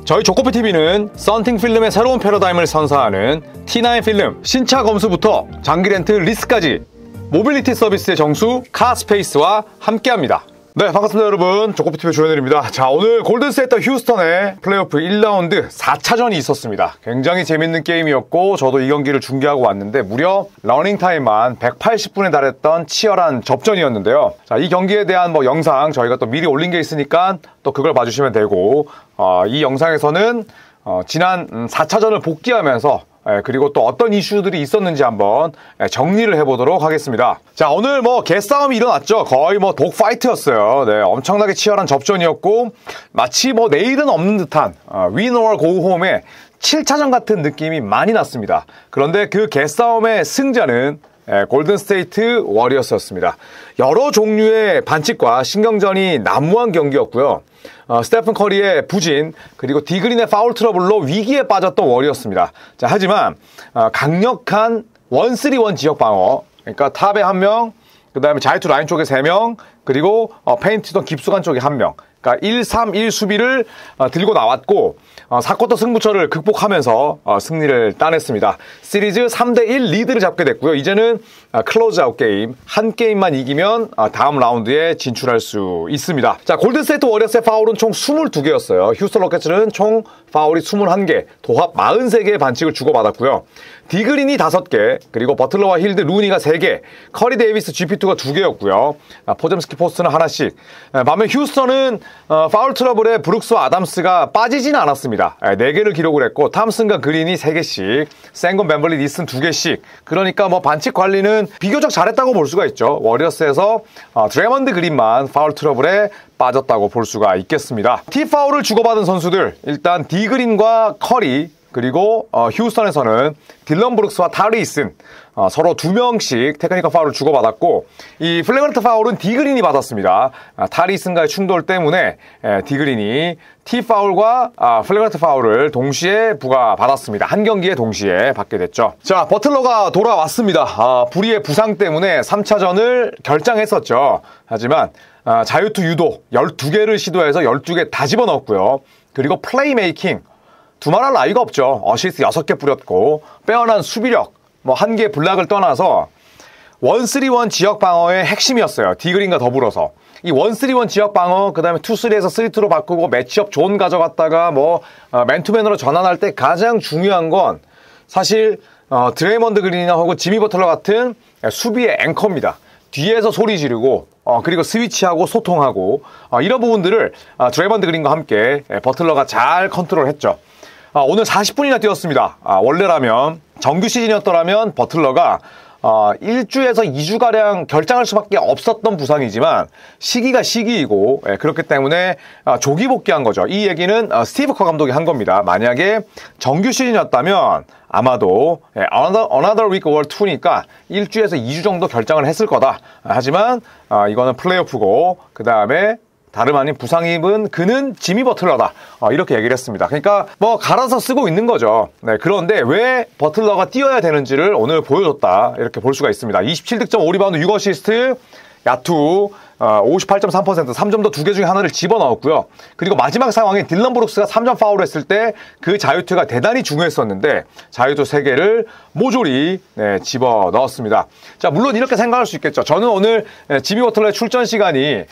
저희 조코피TV는 썬팅 필름의 새로운 패러다임을 선사하는 T9 필름 신차 검수부터 장기 렌트 리스까지 모빌리티 서비스의 정수 카스페이스와 함께합니다. 네, 반갑습니다 여러분. 조코피TV 조현일입니다. 자, 오늘 골든스테이트 휴스턴의 플레이오프 1라운드 4차전이 있었습니다. 굉장히 재밌는 게임이었고 저도 이 경기를 중계하고 왔는데 무려 러닝타임만 180분에 달했던 치열한 접전이었는데요. 자, 이 경기에 대한 영상 저희가 또 미리 올린 게 있으니까 또 그걸 봐주시면 되고, 이 영상에서는 지난 4차전을 복귀하면서 그리고 또 어떤 이슈들이 있었는지 한번 정리를 해보도록 하겠습니다. 자, 오늘 개싸움이 일어났죠. 거의 독파이트였어요. 네, 엄청나게 치열한 접전이었고 마치 내일은 없는 듯한 win or go home의 7차전 같은 느낌이 많이 났습니다. 그런데 그 개싸움의 승자는 골든스테이트 워리어스였습니다. 여러 종류의 반칙과 신경전이 난무한 경기였고요. 스테픈 커리의 부진 그리고 디그린의 파울 트러블로 위기에 빠졌던 워리어스입니다. 자, 하지만 강력한 1-3-1 지역 방어, 그러니까 탑에 1명, 그 다음에 자유투 라인 쪽에 3명, 그리고 페인트던 깊숙한 쪽에 1명, 그러니까 1-3-1 수비를 들고 나왔고 4쿼터 승부처를 극복하면서 승리를 따냈습니다. 시리즈 3대1 리드를 잡게 됐고요. 이제는 클로즈아웃 게임, 한 게임만 이기면 다음 라운드에 진출할 수 있습니다. 자, 골든스테이트 워리어스의 파울은 총 22개였어요. 휴스턴 로켓츠는 총 파울이 21개, 도합 43개의 반칙을 주고받았고요. 디그린이 5개, 그리고 버틀러와 힐드, 루니가 3개, 커리 데이비스, GP2가 2개였고요. 포젬스키 포스트는 하나씩. 반면 휴스턴은 파울 트러블에 브룩스와 아담스가 빠지지는 않았습니다. 4개를 기록을 했고 탐슨과 그린이 3개씩, 생건, 벤벌리, 니슨 2개씩. 그러니까 반칙 관리는 비교적 잘했다고 볼 수가 있죠. 워리어스에서 드래먼드 그린만 파울 트러블에 빠졌다고 볼 수가 있겠습니다. T-파울을 주고받은 선수들, 일단 디그린과 커리, 그리고 휴스턴에서는 딜런 브룩스와 타리슨 서로 2명씩 테크니컬 파울을 주고받았고, 이 플래그런트 파울은 디그린이 받았습니다. 타리슨과의 충돌 때문에 디그린이 T-파울과 플래그런트 파울을 동시에 부과받았습니다. 한 경기에 동시에 받게 됐죠. 자, 버틀러가 돌아왔습니다. 불의의 부상 때문에 3차전을 결장했었죠. 하지만 자유투 유도 12개를 시도해서 12개 다 집어넣었고요. 그리고 플레이메이킹, 두말할 나위가 없죠. 어시스트 6개 뿌렸고 빼어난 수비력, 1개 블락을 떠나서 1-3-1 지역 방어의 핵심이었어요. 디그린과 더불어서 이 1-3-1 지역 방어, 그 다음에 2-3에서 3-2로 바꾸고 매치업 존 가져갔다가 맨투맨으로 전환할 때 가장 중요한 건 사실 드레이먼드 그린이나 혹은 지미 버틀러 같은 수비의 앵커입니다. 뒤에서 소리 지르고 그리고 스위치하고 소통하고 이런 부분들을 드레이먼드 그린과 함께 버틀러가 잘 컨트롤했죠. 오늘 40분이나 뛰었습니다. 원래라면 정규 시즌이었더라면 버틀러가 1주에서 2주가량 결장할 수밖에 없었던 부상이지만 시기가 시기이고 그렇기 때문에 조기 복귀한 거죠. 이 얘기는 스티브 커 감독이 한 겁니다. 만약에 정규 시즌이었다면 아마도 Another Week or 2니까 1주에서 2주 정도 결장을 했을 거다. 하지만 이거는 플레이오프고 그 다음에 다름 아닌 부상 입은 그는 지미 버틀러다. 이렇게 얘기를 했습니다. 그러니까 갈아서 쓰고 있는 거죠. 네, 그런데 왜 버틀러가 뛰어야 되는지를 오늘 보여줬다. 이렇게 볼 수가 있습니다. 27득점, 5리바운드, 6어시스트, 야투 58.3%, 3점도 2개 중에 하나를 집어넣었고요. 그리고 마지막 상황에 딜런 브룩스가 3점 파울을 했을 때 그 자유투가 대단히 중요했었는데 자유투 3개를 모조리 집어넣었습니다. 자, 물론 이렇게 생각할 수 있겠죠. 저는 오늘 지미 버틀러의 출전 시간이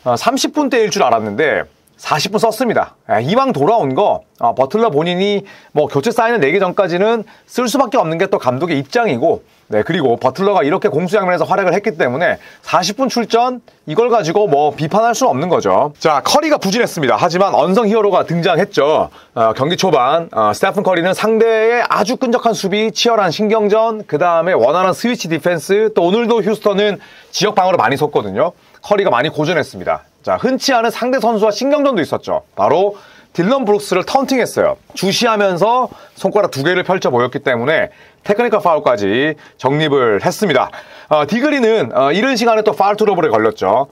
30분대일 줄 알았는데 40분 썼습니다. 이왕 돌아온 거 버틀러 본인이 교체 사인을 내기 전까지는 쓸 수밖에 없는 게 또 감독의 입장이고, 그리고 버틀러가 이렇게 공수 장면에서 활약을 했기 때문에 40분 출전 이걸 가지고 비판할 수는 없는 거죠. 자, 커리가 부진했습니다. 하지만 언성 히어로가 등장했죠. 경기 초반 스테픈 커리는 상대의 아주 끈적한 수비, 치열한 신경전, 그 다음에 원활한 스위치 디펜스, 또 오늘도 휴스턴은 지역 방어를 많이 섰거든요. 커리가 많이 고전했습니다. 자, 흔치 않은 상대 선수와 신경전도 있었죠. 바로 딜런 브룩스를 턴팅했어요. 주시하면서 손가락 2개를 펼쳐 보였기 때문에 테크니컬 파울까지 적립을 했습니다. 디그린은 이른 시간에 또 파울 트러블에 걸렸죠.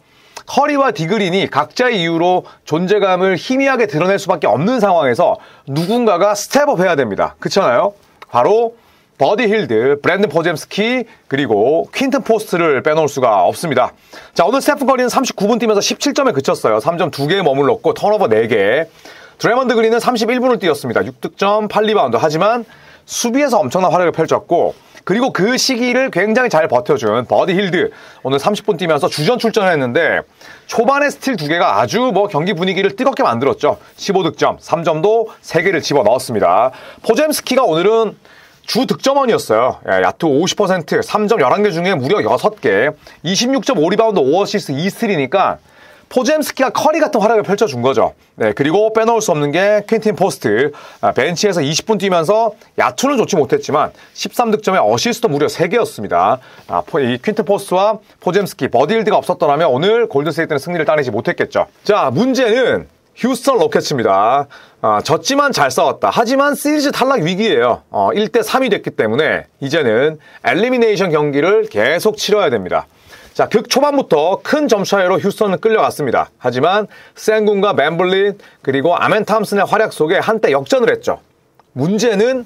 커리와 디그린이 각자의 이유로 존재감을 희미하게 드러낼 수밖에 없는 상황에서 누군가가 스텝업 해야 됩니다. 그렇잖아요? 바로 버디 힐드, 브랜든 포젬스키, 그리고 퀸튼 포스트를 빼놓을 수가 없습니다. 자, 오늘 스테픈 커리는 39분 뛰면서 17점에 그쳤어요. 3점 2개에 머물렀고 턴오버 4개. 드래먼드 그린은 31분을 뛰었습니다. 6득점 8리바운드. 하지만 수비에서 엄청난 활약을 펼쳤고, 그리고 그 시기를 굉장히 잘 버텨준 버디 힐드 오늘 30분 뛰면서 주전 출전을 했는데 초반에 스틸 2개가 아주 경기 분위기를 뜨겁게 만들었죠. 15득점, 3점도 3개를 집어넣었습니다. 포젬스키가 오늘은 주 득점원이었어요. 야투 50%, 3점 11개 중에 무려 6개, 26.5리바운드, 5어시스트, 2스틸이니까 포젬스키가 커리 같은 활약을 펼쳐준 거죠. 네, 그리고 빼놓을 수 없는 게 퀸틴 포스트. 벤치에서 20분 뛰면서 야투는 좋지 못했지만 13득점에 어시스트도 무려 3개였습니다. 이 퀸틴 포스트와 포젬스키, 버디힐드가 없었더라면 오늘 골든스테이트는 승리를 따내지 못했겠죠. 자, 문제는 휴스턴 로켓츠입니다. 졌지만 잘 싸웠다. 하지만 시리즈 탈락 위기예요. 1대3이 됐기 때문에 이제는 엘리미네이션 경기를 계속 치러야 됩니다. 자, 극 초반부터 큰 점차이로 휴스턴은 끌려갔습니다. 하지만 센군과 벤블릿 그리고 아멘 탐슨의 활약 속에 한때 역전을 했죠. 문제는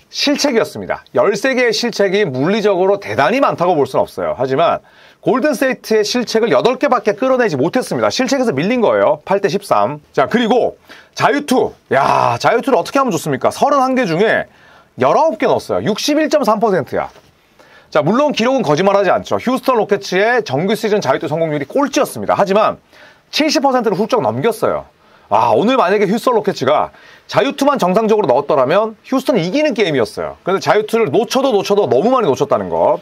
실책이었습니다. 13개의 실책이 물리적으로 대단히 많다고 볼 수는 없어요. 하지만 골든스테이트의 실책을 8개밖에 끌어내지 못했습니다. 실책에서 밀린 거예요. 8대 13. 자, 그리고 자유투. 야, 자유투를 어떻게 하면 좋습니까? 31개 중에 19개 넣었어요. 61.3%야. 자, 물론 기록은 거짓말하지 않죠. 휴스턴 로켓츠의 정규 시즌 자유투 성공률이 꼴찌였습니다. 하지만 70%를 훌쩍 넘겼어요. 오늘 만약에 휴스턴 로켓츠가 자유투만 정상적으로 넣었더라면 휴스턴이 이기는 게임이었어요. 그런데 자유투를 놓쳐도 너무 많이 놓쳤다는 거.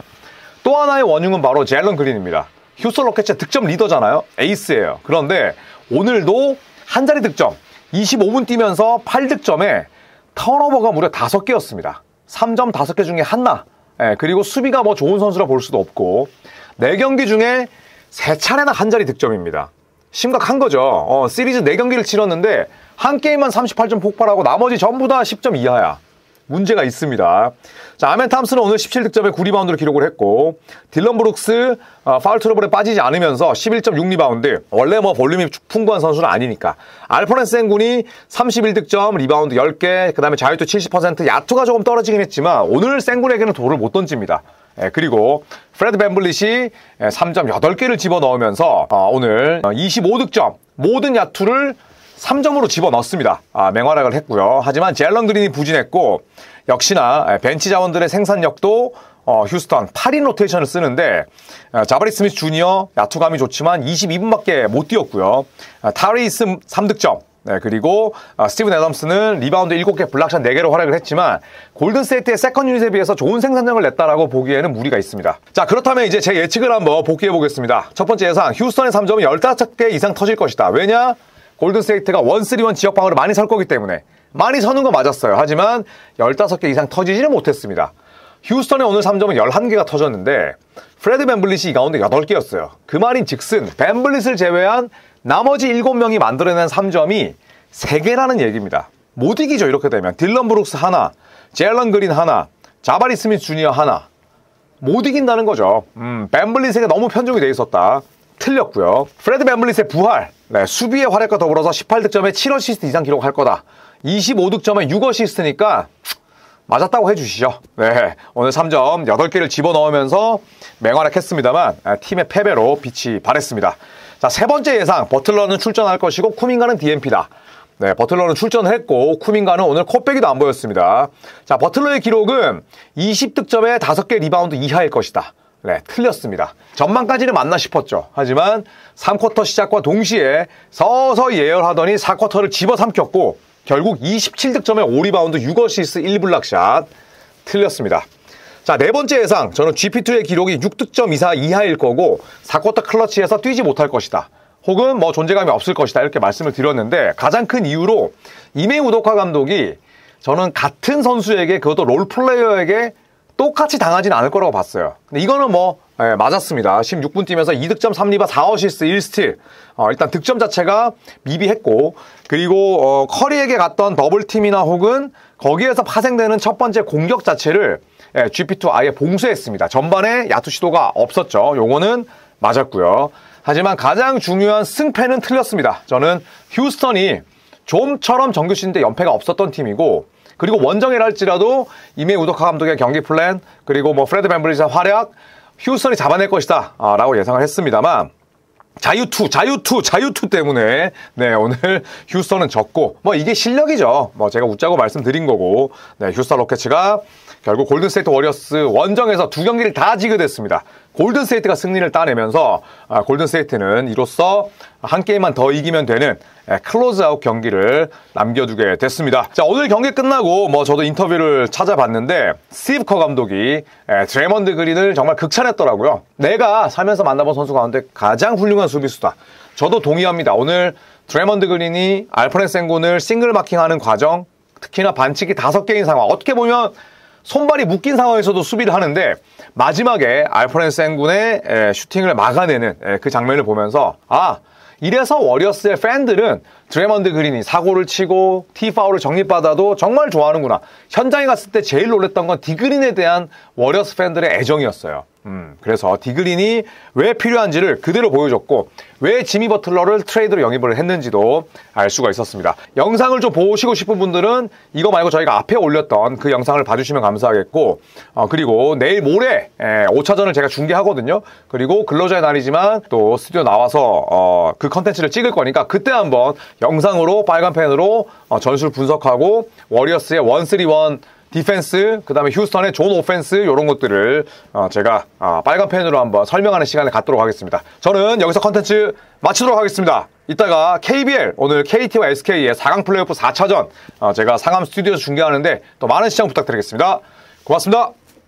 또 하나의 원흉은 바로 제일런 그린입니다. 휴스턴 로켓츠의 득점 리더잖아요. 에이스예요. 그런데 오늘도 한 자리 득점, 25분 뛰면서 8득점에 턴오버가 무려 5개였습니다. 3점 5개 중에 하나. 그리고 수비가 좋은 선수라 볼 수도 없고 4경기 중에 3차례나 한 자리 득점입니다. 심각한 거죠. 시리즈 4경기를 치렀는데 한 게임만 38점 폭발하고 나머지 전부 다 10점 이하야. 문제가 있습니다. 자, 아멘 탐슨은 오늘 17득점에 9리바운드를 기록을 했고 딜런 브룩스 파울 트러블에 빠지지 않으면서 11.6리바운드. 원래 볼륨이 풍부한 선수는 아니니까. 알퍼렌 센군이 31득점, 리바운드 10개, 그 다음에 자유투 70%, 야투가 조금 떨어지긴 했지만 오늘 센군에게는 돌을 못 던집니다. 그리고 프레드 벤블릿이 3점 8개를 집어넣으면서 오늘 25득점, 모든 야투를 3점으로 집어넣습니다. 맹활약을 했고요. 하지만 제일런 그린이 부진했고 역시나 벤치 자원들의 생산력도 휴스턴 8인 로테이션을 쓰는데 자바리 스미스 주니어 야투감이 좋지만 22분밖에 못 뛰었고요. 타리스 3득점. 그리고 스티븐 애덤스는 리바운드 7개, 블락샷 4개로 활약을 했지만 골든스테이트의 세컨 유닛에 비해서 좋은 생산력을 냈다라고 보기에는 무리가 있습니다. 자, 그렇다면 이제 제 예측을 한번 복귀해 보겠습니다. 첫 번째 예상, 휴스턴의 3점은 15개 이상 터질 것이다. 왜냐? 골든스테이트가 1-3-1 지역방으로 많이 설 거기 때문에. 많이 서는 건 맞았어요. 하지만 15개 이상 터지지는 못했습니다. 휴스턴의 오늘 3점은 11개가 터졌는데 프레드 벤블릿이 이 가운데 8개였어요. 그 말인 즉슨 벤블릿을 제외한 나머지 7명이 만들어낸 3점이 3개라는 얘기입니다. 못 이기죠, 이렇게 되면. 딜런 브룩스 하나, 제일런 그린 하나, 자바리 스미스 주니어 하나. 못 이긴다는 거죠. 벤블릿에게 너무 편중이 돼 있었다. 틀렸고요. 프레드 벤블릿의 부활. 수비의 활약과 더불어서 18득점에 7어시스트 이상 기록할 거다. 25득점에 6어시스트니까 맞았다고 해주시죠. 오늘 3점 8개를 집어넣으면서 맹활약했습니다만 팀의 패배로 빛이 발했습니다. 자, 세 번째 예상, 버틀러는 출전할 것이고 쿠민가는 DNP다. 버틀러는 출전을 했고 쿠민가는 오늘 콧배기도 안 보였습니다. 자, 버틀러의 기록은 20득점에 5개 리바운드 이하일 것이다. 틀렸습니다. 전반까지는 맞나 싶었죠. 하지만 3쿼터 시작과 동시에 서서히 예열하더니 4쿼터를 집어삼켰고 결국 27득점에 5리바운드 6어시스트 1블락샷. 틀렸습니다. 자, 네 번째 예상, 저는 GP2의 기록이 6득점 이하일 거고 4쿼터 클러치에서 뛰지 못할 것이다. 혹은 존재감이 없을 것이다. 이렇게 말씀을 드렸는데 가장 큰 이유로 이메 우도카 감독이 저는 같은 선수에게, 그것도 롤플레이어에게 똑같이 당하지는 않을 거라고 봤어요. 근데 이거는 맞았습니다. 16분 뛰면서 2득점 3리바 4어시스트 1스틸. 일단 득점 자체가 미비했고, 그리고 커리에게 갔던 더블팀이나 혹은 거기에서 파생되는 첫 번째 공격 자체를 GP2 아예 봉쇄했습니다. 전반에 야투 시도가 없었죠. 요거는 맞았고요. 하지만 가장 중요한 승패는 틀렸습니다. 저는 휴스턴이 좀처럼 정규 시즌 때 연패가 없었던 팀이고, 그리고 원정이라 할지라도 이메 우도카 감독의 경기 플랜, 그리고 프레드 벤블릿의 활약, 휴스턴이 잡아낼 것이다 라고 예상을 했습니다만 자유투 때문에 네, 오늘 휴스턴은 졌고 뭐 이게 실력이죠. 뭐 제가 웃자고 말씀드린 거고 네, 휴스턴 로켓츠가 결국 골든스테이트 워리어스 원정에서 2경기를 다 지게 됐습니다. 골든스테이트가 승리를 따내면서 골든스테이트는 이로써 한 게임만 더 이기면 되는 클로즈아웃 경기를 남겨두게 됐습니다. 자, 오늘 경기 끝나고 뭐 저도 인터뷰를 찾아봤는데 스티브 커 감독이 드레먼드 그린을 정말 극찬했더라고요. 내가 살면서 만나본 선수 가운데 가장 훌륭한 수비수다. 저도 동의합니다. 오늘 드레먼드 그린이 알프렌 생군을 싱글 마킹하는 과정, 특히나 반칙이 5개인 상황, 어떻게 보면 손발이 묶인 상황에서도 수비를 하는데 마지막에 알프렌 생군의 슈팅을 막아내는 그 장면을 보면서 이래서 워리어스의 팬들은 드레먼드 그린이 사고를 치고 티파울을 적립받아도 정말 좋아하는구나. 현장에 갔을 때 제일 놀랬던 건 디그린에 대한 워리어스 팬들의 애정이었어요. 그래서 디그린이 왜 필요한지를 그대로 보여줬고 왜 지미 버틀러를 트레이드로 영입을 했는지도 알 수가 있었습니다. 영상을 좀 보시고 싶은 분들은 이거 말고 저희가 앞에 올렸던 그 영상을 봐주시면 감사하겠고 그리고 내일 모레 5차전을 제가 중계하거든요. 그리고 근로자의 날이지만 또 스튜디오 나와서 그 컨텐츠를 찍을 거니까 그때 한번 영상으로 빨간 펜으로 전술 분석하고 워리어스의 1-3-1 디펜스, 그 다음에 휴스턴의 존 오펜스 이런 것들을 제가 빨간 펜으로 한번 설명하는 시간을 갖도록 하겠습니다. 저는 여기서 컨텐츠 마치도록 하겠습니다. 이따가 KBL, 오늘 KT와 SK의 4강 플레이오프 4차전 제가 상암 스튜디오에서 중계하는데 또 많은 시청 부탁드리겠습니다. 고맙습니다.